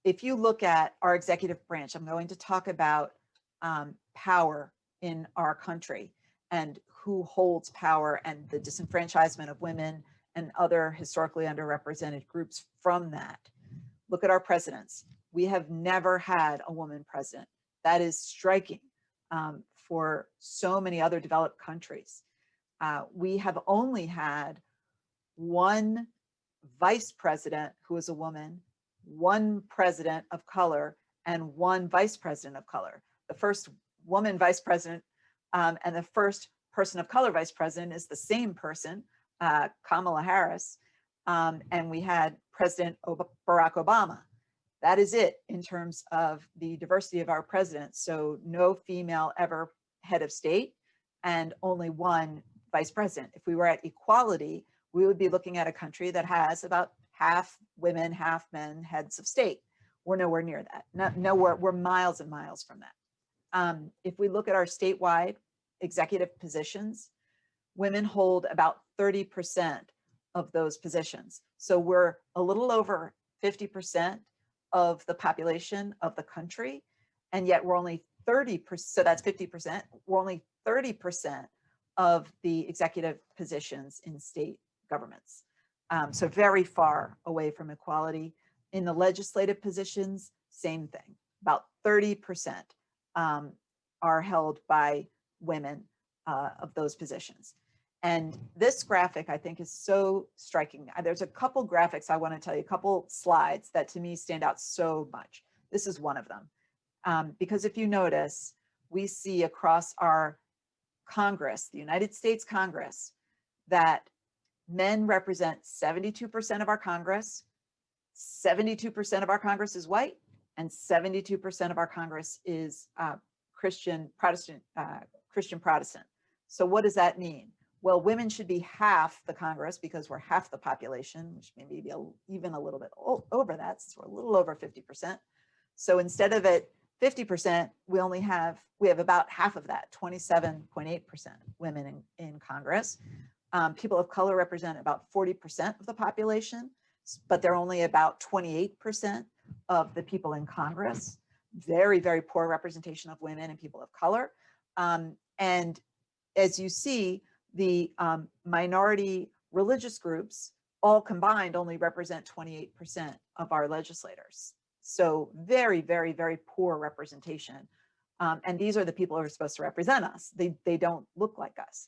if you look at our executive branch, I'm going to talk about power in our country and who holds power and the disenfranchisement of women and other historically underrepresented groups from that. Look at our presidents. We have never had a woman president. That is striking for so many other developed countries. We have only had one vice president who is a woman, one president of color, and one vice president of color. The first woman vice president and the first person of color vice president is the same person, Kamala Harris, and we had President Barack Obama. That is it in terms of the diversity of our presidents. So no female ever head of state and only one vice president. If we were at equality, we would be looking at a country that has about half women, half men heads of state. We're nowhere near that. Nowhere, we're miles and miles from that. If we look at our statewide executive positions, women hold about 30% of those positions. So we're a little over 50% of the population of the country, and yet we're only 30%, so that's 50%, we're only 30% of the executive positions in state governments. So very far away from equality. In the legislative positions, same thing, about 30% are held by women of those positions. And this graphic, I think, is so striking. There's a couple graphics I want to tell you, a couple slides that to me stand out so much. This is one of them. Because if you notice, we see across our Congress, the United States Congress, that men represent 72% of our Congress, 72% of our Congress is white, and 72% of our Congress is Christian Protestant. So what does that mean? Well, women should be half the Congress because we're half the population, which may be even a little bit over that, since we're a little over 50%. So instead of at 50%, we have about half of that, 27.8% women in Congress. People of color represent about 40% of the population, but they're only about 28% of the people in Congress. Very, very poor representation of women and people of color. And as you see, the minority religious groups all combined only represent 28% of our legislators. So very, very, very poor representation. And these are the people who are supposed to represent us. They don't look like us.